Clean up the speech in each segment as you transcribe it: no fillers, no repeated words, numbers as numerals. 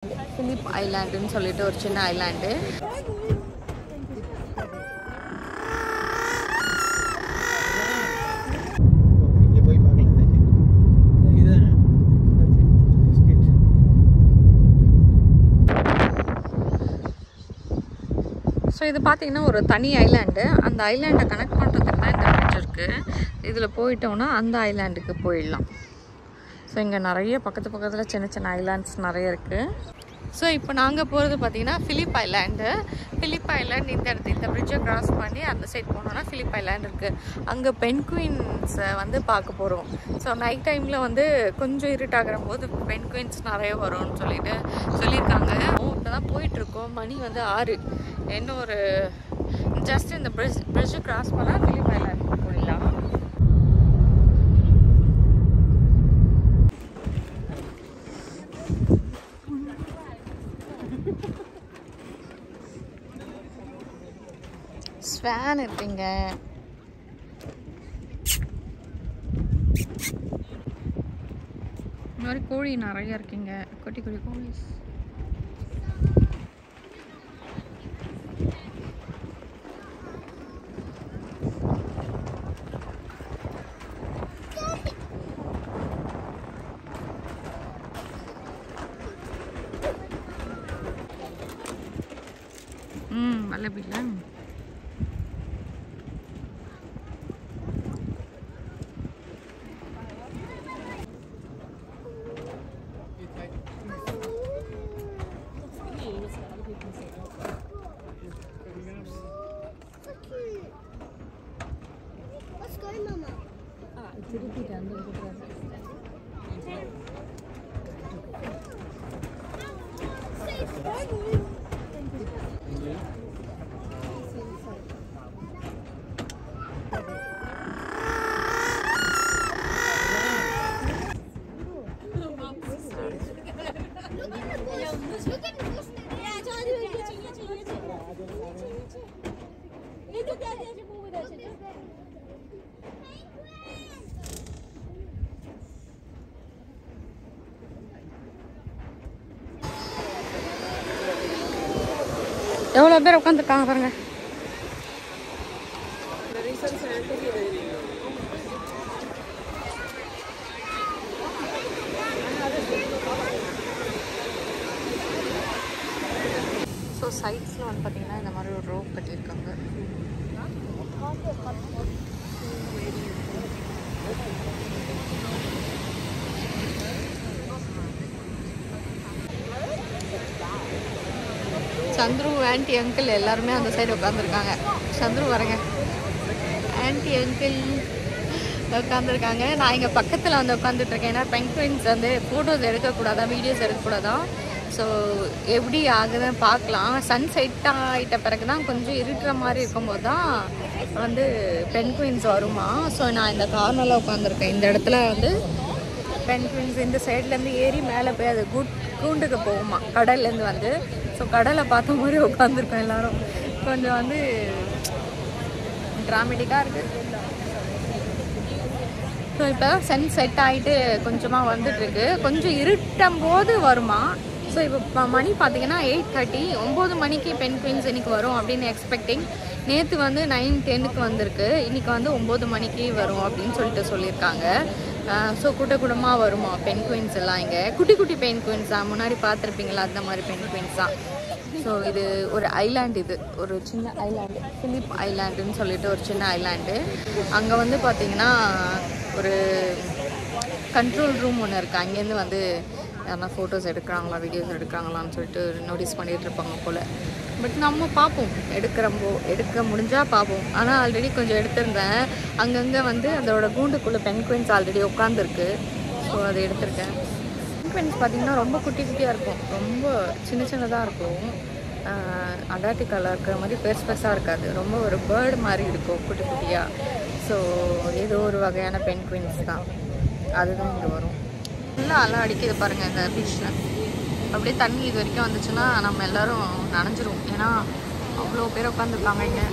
Phillip Island சொல்லிட்டு ஒரு சின்ன ஐலாண்டு. ஸோ இது பார்த்தீங்கன்னா ஒரு தனி ஐலாண்டு. அந்த ஐலாண்டை கனெக்ட் பண்ணுறதுக்கு தான் இந்த பிரிட்ஜ் இருக்குது. இதில் போயிட்டோன்னா அந்த ஐலாண்டுக்கு போயிடலாம். ஸோ இங்கே நிறைய பக்கத்தில் சின்ன சின்ன ஐலாண்ட்ஸ் நிறைய இருக்குது. ஸோ இப்போ நாங்கள் போகிறது பார்த்தீங்கன்னா Phillip Island. Phillip Island இந்த பிரிட்ஜை க்ராஸ் பண்ணி அந்த சைட் போனோன்னா Phillip Island இருக்குது. அங்கே பென்குயின்ஸை வந்து பார்க்க போகிறோம். ஸோ நைட் டைமில் வந்து கொஞ்சம் இருட்டாகிற போது பென்குயின்ஸ் நிறைய வரும்னு சொல்லியிருக்காங்க. இப்போ தான் போயிட்டுருக்கோம். மணி வந்து 6. இன்னும் ஒரு ஜஸ்ட் இந்த பிரிட்ஜை க்ராஸ் பண்ணால் Phillip Island போயிடலாம். ஸ்வான் இருக்குங்க. இந்த மாதிரி கோழி நிறைய இருக்குங்க. குட்டி குட்டி கோழி. வல்லபில்ல எவ்வளோ பேர் உட்காந்துருக்காங்க பாருங்க. ஸோ சைட்ஸில் வந்து பார்த்தீங்கன்னா இந்த மாதிரி ஒரு ரோப் கட்டியிருக்காங்க. சந்துரு ஆன்டி அங்கிள் எல்லாருமே அந்த சைடு உட்காந்துருக்காங்க. சந்துரு வரங்க. ஆன்டி அங்கிள் உட்காந்துருக்காங்க. நான் இங்கே பக்கத்தில் வந்து உட்காந்துட்ருக்கேன். ஏன்னா பென்குயின்ஸ் வந்து ஃபோட்டோஸ் எடுக்கக்கூடாதான், வீடியோஸ் எடுக்கக்கூடாதான். ஸோ எப்படி ஆகுதுன்னு பார்க்கலாம். சன் செட் ஆகிட்ட பிறகு தான் கொஞ்சம் இருக்கிற மாதிரி இருக்கும்போது தான் வந்து பென்குயின்ஸ் வருமா. ஸோ நான் இந்த கார்னரில் உட்காந்துருக்கேன். இந்த இடத்துல வந்து பென்குயின்ஸ் இந்த சைட்லேருந்து ஏறி மேலே போய் அது கூண்டுக்கு போகுமா கடல்லேருந்து வந்து. ஸோ கடலை பார்த்த மாதிரி உட்காந்துருக்கோம் எல்லோரும். கொஞ்சம் வந்து ட்ராமேட்டிக்காக இருக்குது. ஸோ இப்போ சன் செட் ஆகிட்டு கொஞ்சமாக வந்துட்டுருக்கு. கொஞ்சம் இருட்டும் போது வருமா. ஸோ இப்போ மணி பார்த்தீங்கன்னா 8:30. 9 மணிக்கு பென்குயின்ஸ் இன்றைக்கி வரும் அப்படின்னு எக்ஸ்பெக்டிங். நேற்று வந்து 9:10 வந்திருக்கு. இன்றைக்கி வந்து 9 மணிக்கு வரும் அப்படின்னு சொல்லியிருக்காங்க. ஸோ கூட்டமாக வருமா பென்குயின்ஸ் எல்லாம். இங்கே குட்டி குட்டி பென்குயின்ஸ் தான். முன்னாடி பார்த்துருப்பீங்களா அந்த மாதிரி பென்குயின்ஸ் தான். ஸோ இது ஒரு ஐலாண்டு. இது ஒரு சின்ன ஐலாண்டு. Phillip Island சொல்லிட்டு ஒரு சின்ன ஐலாண்டு. அங்கே வந்து பார்த்திங்கன்னா ஒரு கண்ட்ரோல் ரூம் ஒன்று இருக்குது. அங்கேருந்து வந்து யாரா ஃபோட்டோஸ் எடுக்கிறாங்களா, வீடியோஸ் எடுக்கிறாங்களான்னு சொல்லிட்டு நோட்டீஸ் பண்ணிகிட்டு இருப்பாங்க போல். பட் நம்ம பார்ப்போம், எடுக்க முடிஞ்சால் பார்ப்போம். ஆனால் ஆல்ரெடி கொஞ்சம் எடுத்திருந்தேன். அங்கங்கே வந்து அதோட கூண்டுக்குள்ளே பென்குயின்ஸ் ஆல்ரெடி உட்காந்துருக்கு. ஸோ அதை எடுத்திருக்கேன். பென்குயின்ஸ் பார்த்திங்கன்னா ரொம்ப குட்டி குட்டியாக இருக்கும். ரொம்ப சின்னதாக இருக்கும். அண்டார்டிகாவில் இருக்கிற மாதிரி பெருசாக இருக்காது. ரொம்ப ஒரு பேர்டு மாதிரி இருக்கும் குட்டி குட்டியாக. ஸோ ஏதோ ஒரு வகையான பென்குயின்ஸ் தான். அதுதான் இங்கே வரும். ஃபுல்லாக அலை அடிக்குது பாருங்கள் இந்த பீச்சில். அப்படியே தண்ணி இது வரைக்கும் வந்துச்சுன்னா நம்ம எல்லோரும் நனைஞ்சிரும். ஏன்னா அவ்வளோ பேர் உட்காந்துருக்காங்க இங்கே.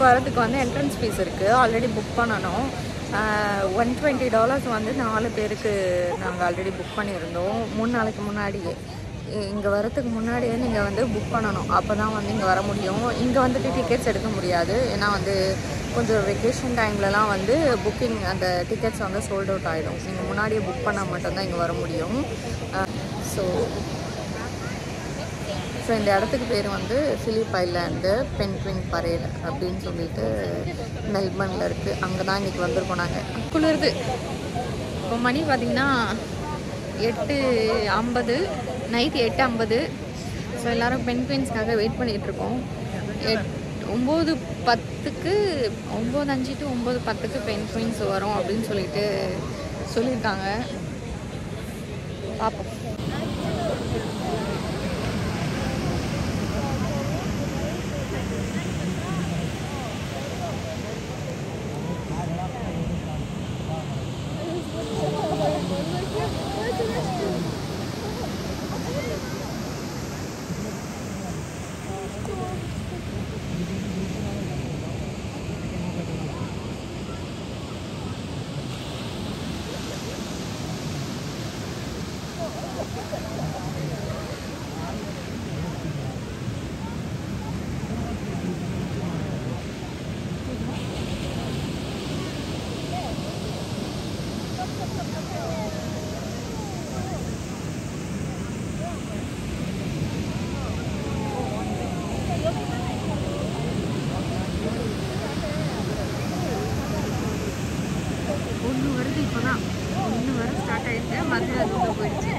வரதுக்கு வந்து என்ட்ரன்ஸ் ஃபீஸ் இருக்குது. ஆல்ரெடி புக் பண்ணணும். $120 வந்து 4 பேருக்கு நாங்கள் ஆல்ரெடி புக் பண்ணியிருந்தோம். 3 நாளைக்கு முன்னாடியே. இங்கே வரத்துக்கு முன்னாடியே நீங்கள் வந்து புக் பண்ணணும். அப்போ தான் வந்து இங்கே வர முடியும். இங்கே வந்துட்டு டிக்கெட்ஸ் எடுக்க முடியாது. ஏன்னா வந்து கொஞ்சம் வெக்கேஷன் டைம்லலாம் வந்து புக்கிங் அந்த டிக்கெட்ஸ் வந்து சோல்ட் அவுட் ஆகிடும். நீங்கள் முன்னாடியே புக் பண்ணால் மட்டும்தான் இங்கே வர முடியும். ஸோ இந்த இடத்துக்கு பேர் வந்து பிலிப் ஐலாண்டு பென்குயின் பரேட் அப்படின்னு சொல்லிட்டு மெல்பர்னில் இருக்குது. அங்கே தான் இன்றைக்கி வந்திருக்கோம் நாங்கள். குளிருது. இப்போ மணி பார்த்திங்கன்னா 8:50, நைட் 8:50. ஸோ எல்லோரும் பென்குயின்ஸ்க்காக வெயிட் பண்ணிகிட்ருக்கோம். 9:10க்கு 9:05 to 9:10க்கு பென்குயின்ஸ் வரும் அப்படின்னு சொல்லிட்டு சொல்லியிருக்காங்க. பார்ப்போம். ஒன்று வருது. இப்போ தான் ஒன்று வர ஸ்டார்ட் ஆகிடுச்சு. மறுபடியும் அது போயிடுச்சு.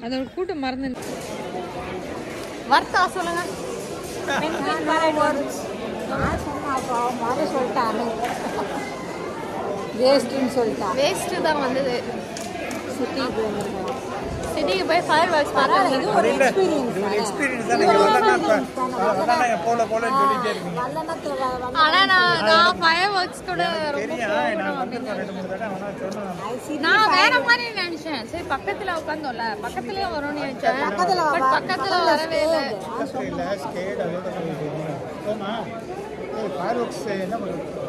அதோட கூட்டம் மறந்து வர்த்தா சொல்லுங்க. நான் சொன்னா மாதிரி சொல்லிட்டாங்க வேஸ்ட்டுன்னு சொல்லிட்டா. வேஸ்ட்டு தான் வந்தது. சிட்டிக்கு போயிருக்கோம். சிட்டிக்கு போய் ஃபயர் ஒர்க்ஸ் பார்த்தோம். இது ஒரு எக்ஸ்பீரியன்ஸ் தானே. ஆனால் நான் ஃபயர் ஒர்க்ஸ் கூட நான் வேற மாதிரி நினைச்சேன். சரி பக்கத்துல உட்காந்தோம்ல, பக்கத்துலயே வரும்னு நினைச்சேன். பட் பக்கத்துல வரவே இல்லை. ஃபயர் ஒர்க்ஸ் என்ன பண்ணுறது?